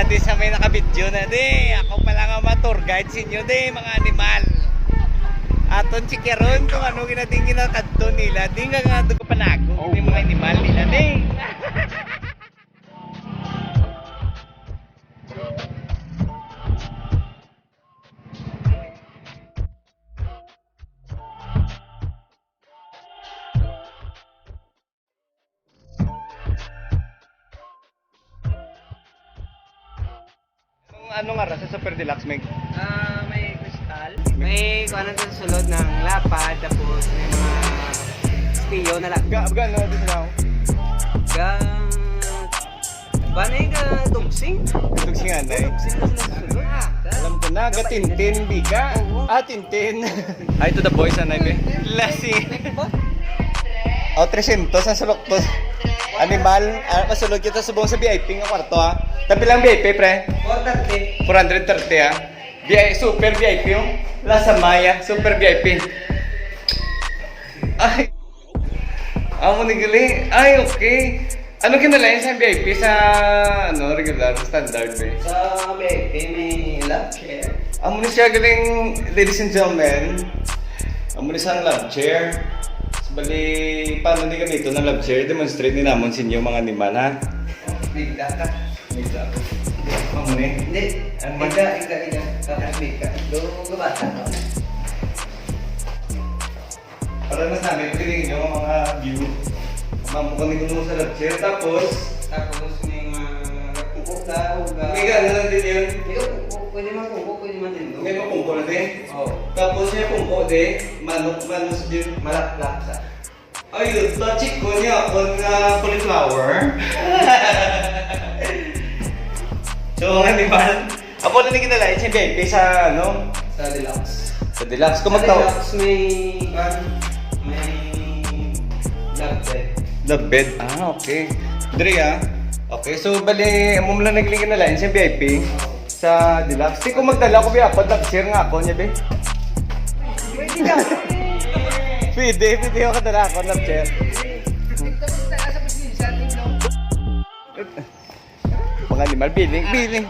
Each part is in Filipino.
di sa may nakabidyo na di. Ako pala nga ma-tour guide sa inyo di, mga animal. Aton si Keron kung ano ginating ginakadto nila. Di nga nga doon panago. Di mga animal nila di. Ano nga ra sa Super Deluxe, Meg? May kristal. May kung ano sa sulod ng lapad, tapos may mga stiyo na lang. Gano dito na ako? Banay ka dugsing? Dugsingan na eh. Dugsing na sila sa sulod. Alam ko na, gatintin, di ka? Tintin. Hi to the boys, anay be? Lasing. O, 300 sa sulok to. Animal, masulog kita subong sa VIP nga kwarto ha. Tapi lang VIP pre? 430 ha. Super VIP yung Lasa Maya, super VIP. Ay. Amo ni gali. Ay, okay. Ano kinalain sa VIP sa ano regular standard be? Sa VIP may love chair. Amo ni siya galing, ladies and gentlemen. Amo ni siyang love chair. Bali, paano ni gamito ng love chair? Demonstrate ni namon sa inyo mga animal ha. Bigla ka. Bigla. Amo ni? Hindi. Iga. Kakasbig ka. Doon gabata ka. Para na sa amin, piling nyo mga view. Mamukunin ko sa love chair. Tapos may pungko ka. may gano'n lang din yun. Pwede man pungko, pwede man din. May mapungko na din. Oo. Tapos may pungko din. Manok din. Malaklak sa. Ayun, touchik ko niya kung cauliflower. So mga animal. Ako na ni kinalain si Bebe sa ano? Sa deluxe. Sa Deluxe. Kung Sa magtawag. deluxe may love bed. Love bed. Okay. Dre Okay, so bali, mo lang naglingin na line sa VIP sa Deluxe. Di ko magdala ko biya, pag-share nga ako niya, be. Pwede ka. Pwede ako kadala ako, nag-share. Mga animal, biling.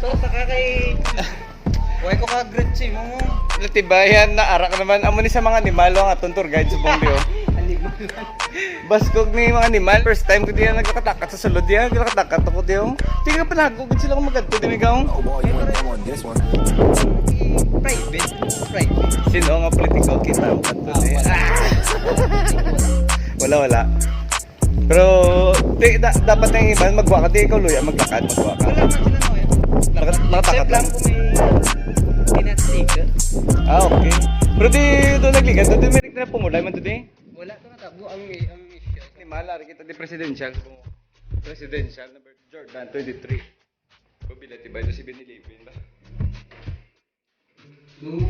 So, saka kay... Huwag ko ka-grade mo. Latibayan na arak naman. Amo ni sa mga animal, ang atong tour guide sa Bombay, Animal lang. Baskog ni mga animal. First time ko diyan nagkakatakat sa sulod diyan. Nagkakatakat ako diyan. Tingnan pa nagugod sila kung magadto din ikaw. Private. Sino nga politiko kita mo kadto diyan. Wala. Pero dapat nang iban magwa ka di ikaw luya maglakad magwa ka. Wala man sila no eh. Nakatakat lang. Kung may tinatiga. Okay. Pero di doon nagligan, doon may na pumulay man doon eh. Wala to natabo ang issue. Ni malari kita di presidential number Jordan 23. Pabila tibay do si Benilipin ba?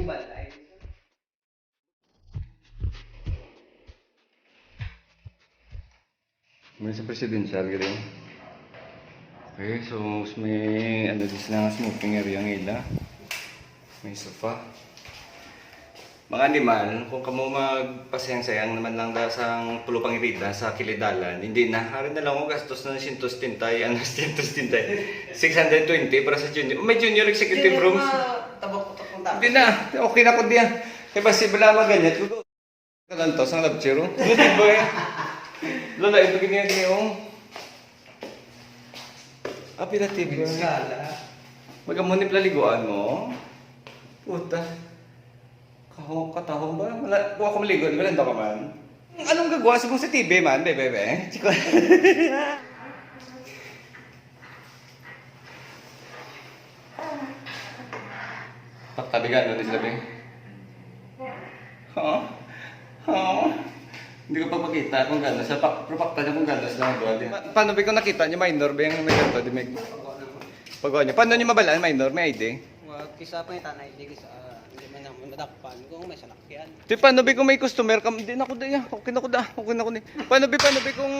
Balay. May sa presidential gano'n. Okay, so may ano din sila nga smoking area ng ila. May sofa. Mga animal, kung kamo magpasayang-sayang naman lang da sa pulo pang irida sa Kilidalan, hindi na. Harin na lang ako gastos ng 100 620 para sa junior. May junior executive rooms. Hindi na. Okay na ko diyan. Kaya ba si Bala maganyat ko. Kalantos ang love chair. Hindi ba eh. Lola, ito ganyan niyo. Pinatibay. Magamuni paliguan mo. Puta. Katahong ba? Kung ako maligo, di ba lang ka man? Anong gagawa sa mong sa TV man, bebe? Chiko. Paktabi ka, ano sila, be? Hindi ko pa makita kung gano'n. Sa propakta niya kung gano'n sila magawa. Paano ba kung nakita niyo minor ba yung may ganito? Di may pagawa niyo. Paano niyo mabalaan minor? May ID? Kisa pa yung tanay, hindi kisa hindi man naman nadakpan kung may salakyan. Di paano ba kung may customer ka? Hindi na ko da. Okay na ko da. Paano ba kung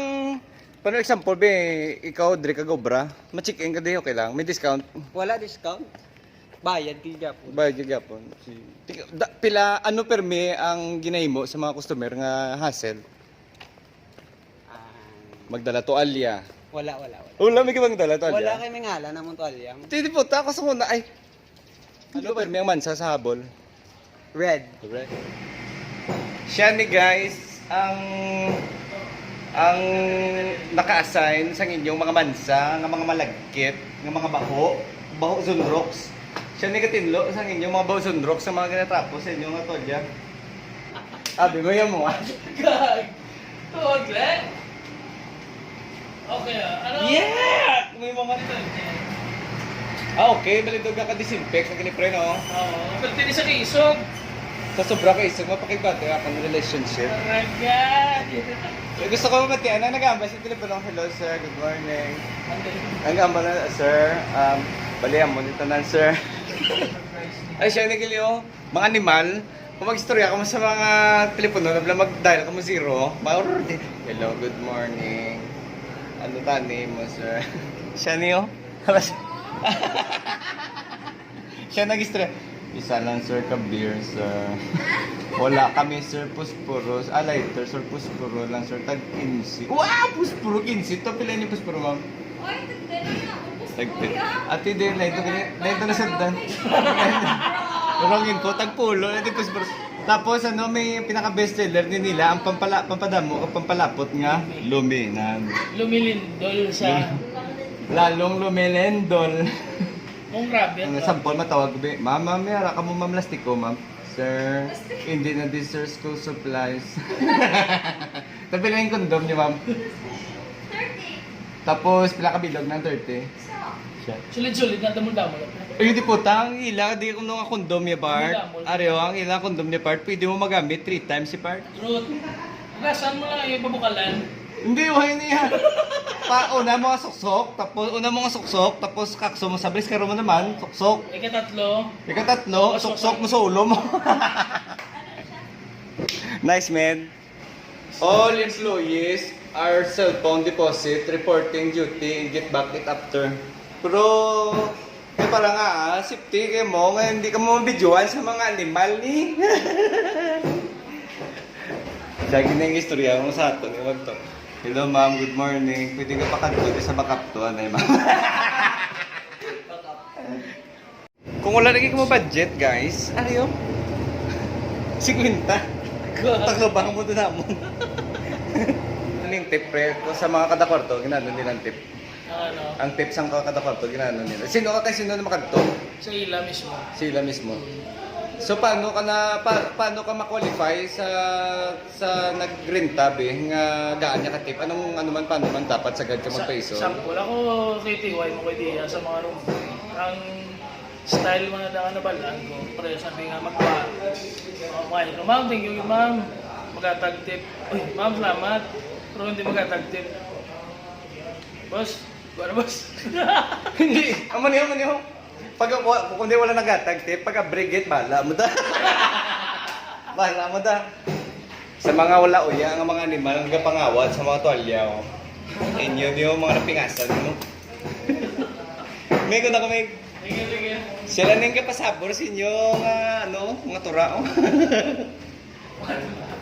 paano example ba ikaw Dre ka gobra? Ma-check-in ka di okay lang. May discount. Wala discount. Bayad kaya po. Bayad gyapon. Pila ano permi ang ginahimo sa mga customer nga hassle? Magdala toalya. Wala. Wala, may kabang dala to. Wala kayo may ngala na mong tuwalyang. Hindi po, ako sa muna. Ay, ano ba? May mansa sa habol. Red. Correct. Siya ni guys, ang naka-assign sa inyong mga mansa, ng mga malagkit, ng mga baho sunrocks. Siya ni katinlo sa inyong mga baho sunrocks sa mga ginatapos sa inyong atolya. Abi mo yan mo. Gag! Tuwagle? Okay ano? Yeah! May mga nito. Okay, balidog ka ka-disinfect sa kinipre, no? Oo, pero tini sa kisog. Sa sobra ka isang mapakibate akong relationship. Ragag! Gusto ko matiyan na nag-aambay sa telepono. Hello sir, good morning. Nag-aambay na sir. Balihan mo dito na sir. Ay siya nagiliw. Mga animal. Kung mag-istorya ka mo sa mga telepono, nabla mag-dial ka mo zero. Hello, good morning. Ano tani mo sir? Siya niyo? Siya nag-istorya. Isa lang sir ka beer sir. Wala kami sir puspuro. Lighter sir puspuro lang sir tag 15. Wow, puspuro 15. To pila ni puspuro ma'am? Oy, tagdala na. Tagpit. Ate din lighter na sandan. Rongin ko tag pulo ati puspuro. Tapos ano may pinaka best seller ni nila ang pampadamo o pampalapot nga luminan. Lumilindol sa Lalong lumilendol. mong rabbit. Ang sampol matawag be. Ma'am, mayara ka mo ma'am lastiko, ma'am. Sir, hindi na this sir school supplies. Tapi lang yung kondom niyo, ma'am. 30. Tapos, pila ka bilog ng 30. So, Siya. Sulit-sulit na damol-damol. Ay, hindi po, ang ila, di ko nung kondom niya, Bart. Ariyo, ang ila kondom niya, Bart. Pwede mo magamit 3 times si Bart. Truth. Lasan mo lang yung babukalan. Hindi, why niya. Una mo nga suksok, tapos kakso mo sa bris, karo mo naman, suksok. Ikatatlo, suksok mo sa ulo mo. Nice, man. All employees are cellphone deposit, reporting duty, and get back it after. Pero, para nga, safety kayo mo, ngayon hindi ka mo mabidyoan sa mga animal ni. Sige na yung istorya mo sa ato, ni Wag to. Hello ma'am, good morning. Pwede ka pa kanto sa backup to, anay ma'am. Kung wala lagi mo budget, guys, ano yun? 50. Taglubang mo doon namon. Ano yung tip, pre? Kung sa mga kadakwarto, ginano nilang tip. Ano? Ang tips ang kadakwarto, ginano nila. Sino na makanto? Sa ila mismo. Sila mismo. So paano ka ma-qualify sa nagrenta be nga gaan niya ka tip? Paano man dapat sagad ka magpaiso? Sample ako kay TY mo kay Dia sa mga room. Ang style mo na daan na balaan ko. Pero sabi nga magpa. Okay, ma'am, thank you ma'am. Magatag tip. Uy, ma'am, salamat. Pero hindi magatag tip. Boss, ano boss? Hindi, aman yun. Kung di wala nagatag tip, pagka brigade, bahala mo da. Bahala mo da. Sa mga wala uya, ang mga animal, ang pangawat sa mga tuwalya. Oh. Inyo niyo, mga napingasan mo. May ko na kami. Sige. Sila nang kapasabor sa inyo, mga tura. Oh.